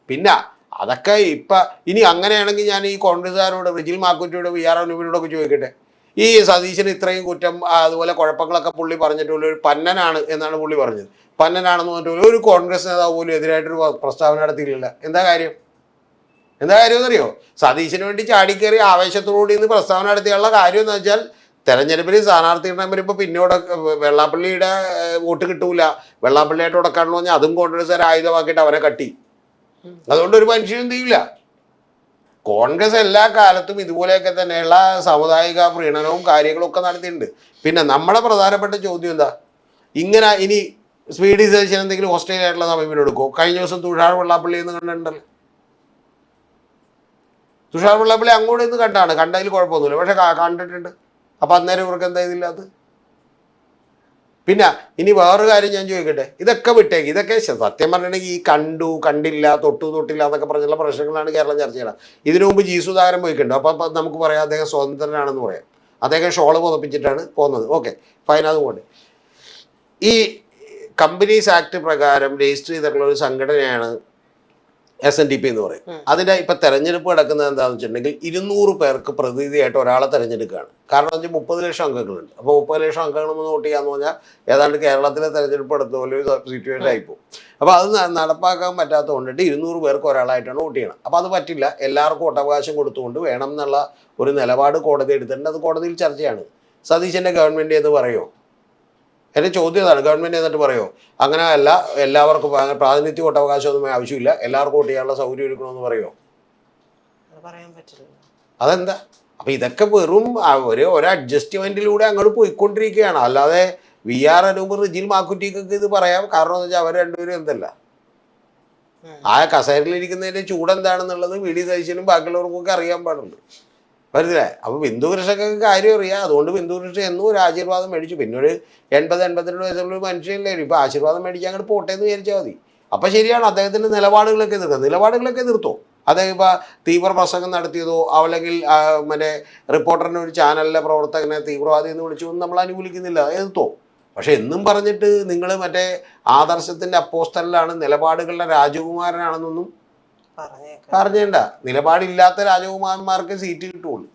പിന്നെ അതൊക്കെ ഇപ്പം ഇനി അങ്ങനെയാണെങ്കിൽ ഞാൻ ഈ കോൺഗ്രസ്സുകാരോട് റിജിൽ മാക്കുറ്റിയോട് വി ആർ അനുവിനോടൊക്കെ ചോദിക്കട്ടെ, ഈ സതീശന് ഇത്രയും കുറ്റം അതുപോലെ കുഴപ്പങ്ങളൊക്കെ പുള്ളി പറഞ്ഞിട്ട് ഒരു പന്നനാണ് എന്നാണ് പുള്ളി പറഞ്ഞത്. പന്നനാണെന്ന് പറഞ്ഞിട്ട് ഒരു കോൺഗ്രസ് നേതാവ് പോലും എതിരായിട്ടൊരു പ്രസ്താവന നടത്തിയില്ല. എന്താ കാര്യം എന്നറിയോ? സതീശന് വേണ്ടി ചാടിക്കേറി ആവേശത്തോടുകൂടി ഇന്ന് പ്രസ്താവന നടത്തിയുള്ള കാര്യം എന്ന് വെച്ചാൽ തെരഞ്ഞെടുപ്പിൽ സ്ഥാനാർത്ഥി വരുമ്പോൾ പിന്നോട് വെള്ളാപ്പള്ളിയുടെ വോട്ട് കിട്ടൂല, വെള്ളാപ്പള്ളിയായിട്ട് ഉടക്കാണെന്ന് പറഞ്ഞാൽ അതും കോൺഗ്രസ്സുകാർ ആയുധമാക്കിയിട്ട് അവരെ കട്ടി. അതുകൊണ്ട് ഒരു മനുഷ്യനും ചെയ്യില്ല. കോൺഗ്രസ് എല്ലാ കാലത്തും ഇതുപോലെയൊക്കെ തന്നെയുള്ള സാമുദായിക പ്രീണനവും കാര്യങ്ങളും ഒക്കെ നടത്തിയിട്ടുണ്ട്. പിന്നെ നമ്മുടെ പ്രധാനപ്പെട്ട ചോദ്യം എന്താ, ഇങ്ങനെ ഇനി സ്പീഡി സതീശൻ എന്തെങ്കിലും ഓസ്ട്രേലിയയായിട്ടുള്ള സമീപനം എടുക്കുമോ? കഴിഞ്ഞ ദിവസം തുഷാർ വെള്ളാപ്പള്ളി എന്ന് കണ്ടിട്ടുണ്ടല്ലോ. തുഷാർ വെള്ളാപ്പള്ളി അങ്ങോട്ട് ഇന്ന് കണ്ടതിൽ കുഴപ്പമൊന്നുമില്ല, പക്ഷെ കണ്ടിട്ടുണ്ട്. അപ്പം അന്നേരം ഇവർക്ക് എന്താ ഇതില്ലാത്ത? പിന്നെ ഇനി വേറൊരു കാര്യം ഞാൻ ചോദിക്കട്ടെ, ഇതൊക്കെ വിട്ടേക്ക്. ഇതൊക്കെ സത്യം പറഞ്ഞിട്ടുണ്ടെങ്കിൽ ഈ കണ്ടില്ല, തൊട്ടില്ല എന്നൊക്കെ പറഞ്ഞുള്ള പ്രശ്നങ്ങളാണ് കേരളം ചർച്ച ചെയ്യണം. ഇതിനു മുമ്പ് ജി സുധാകരൻ പോയിട്ടുണ്ട്. അപ്പം നമുക്ക് പറയാം അദ്ദേഹം സ്വതന്ത്രനാണെന്ന് പറയാം. അദ്ദേഹം ഷോള് പുതപ്പിച്ചിട്ടാണ് പോകുന്നത്. ഓക്കെ, ഫൈൻ, അതുകൊണ്ട് ഈ കമ്പനീസ് ആക്ട് പ്രകാരം രജിസ്റ്റർ ചെയ്തിട്ടുള്ള ഒരു സംഘടനയാണ് SNDP എന്ന് പറയും. അതിൻ്റെ ഇപ്പം തെരഞ്ഞെടുപ്പ് കിടക്കുന്നത് എന്താണെന്ന് വെച്ചിട്ടുണ്ടെങ്കിൽ 200 പേർക്ക് പ്രതിനിധിയായിട്ട് ഒരാളെ തെരഞ്ഞെടുക്കുകയാണ്. കാരണം എന്ന് വെച്ചാൽ 30 ലക്ഷം അംഗങ്ങളുണ്ട്. അപ്പോൾ 30 ലക്ഷം അംഗങ്ങൾ വോട്ട് ചെയ്യാന്ന് പറഞ്ഞാൽ ഏതാണ്ട് കേരളത്തിലെ തെരഞ്ഞെടുപ്പ് എടുത്ത പോലെ ഒരു സിറ്റുവേഷൻ ആയിപ്പോവും. അപ്പോൾ അത് നടപ്പാക്കാൻ പറ്റാത്തത് കൊണ്ടിട്ട് 200 പേർക്ക് ഒരാളായിട്ടാണ് വോട്ട് ചെയ്യണം. അപ്പോൾ അത് പറ്റില്ല, എല്ലാവർക്കും വോട്ടവകാശം കൊടുത്തുകൊണ്ട് വേണം എന്നുള്ള ഒരു നിലപാട് കോടതി എടുത്തിട്ടുണ്ട്. അത് കോടതിയിൽ ചർച്ചയാണ്. സതീശൻ്റെ ഗവൺമെൻറ് എന്ന് പറയുമോ? എൻ്റെ ചോദ്യം അതാണ്. ഗവൺമെൻറ് എന്നിട്ട് പറയുമോ അങ്ങനെ അല്ല, എല്ലാവർക്കും പ്രാതിനിധ്യ വോട്ടവകാശമൊന്നും ആവശ്യമില്ല, എല്ലാവർക്കും വോട്ട് ചെയ്യാനുള്ള സൗകര്യം ഒരുക്കണമെന്ന് പറയുമോ? അതെന്താ? അപ്പം ഇതൊക്കെ വെറും ഒരു അഡ്ജസ്റ്റ്മെൻറ്റിലൂടെ അങ്ങോട്ട് പോയിക്കൊണ്ടിരിക്കുകയാണ്. അല്ലാതെ വി ആർ അനൂപ് റിജിൽ മാക്കുറ്റിക്കൊക്കെ ഇത് പറയാം. കാരണം എന്ന് വെച്ചാൽ അവർ രണ്ടുപേരും എന്തല്ല, ആ കസേരയിലിരിക്കുന്നതിൻ്റെ ചൂടെന്താണെന്നുള്ളത് വി ഡി സതീശനും ബാക്കിയുള്ളവർക്കൊക്കെ അറിയാൻ പാടുണ്ട്. വരുന്നില്ലേ? അപ്പോൾ ബിന്ദു കൃഷ്ണക്കൊക്കെ കാര്യം അറിയാം. അതുകൊണ്ട് ബിന്ദു കൃഷ്ണ എന്നും ഒരു ആശീർവാദം മേടിച്ചു. പിന്നെ ഒരു 80-82 വയസ്സുള്ള ഒരു മനുഷ്യനല്ലേ, ഇപ്പോൾ ആശീർവാദം മേടിക്കാൻ അങ്ങോട്ട് പോട്ടെ എന്ന് വിചാരിച്ചാൽ മതി. അപ്പം ശരിയാണ്, അദ്ദേഹത്തിൻ്റെ നിലപാടുകളൊക്കെ എതിർത്തോ. അദ്ദേഹം ഇപ്പോൾ തീവ്ര പ്രസംഗം നടത്തിയതോ അല്ലെങ്കിൽ മറ്റേ റിപ്പോർട്ടറിൻ്റെ ഒരു ചാനലിലെ പ്രവർത്തകനെ തീവ്രവാദി എന്ന് വിളിച്ചു നമ്മൾ അനുകൂലിക്കുന്നില്ല, എതിർത്തോ. പക്ഷെ എന്നും പറഞ്ഞിട്ട് നിങ്ങൾ മറ്റേ ആദർശത്തിൻ്റെ അപ്പോസ്തലിലാണ്, നിലപാടുകളുടെ രാജകുമാരനാണെന്നൊന്നും പറഞ്ഞേണ്ട. നിലപാടില്ലാത്ത രാജകുമാരന്മാർക്ക് സീറ്റ് കിട്ടുള്ളൂ.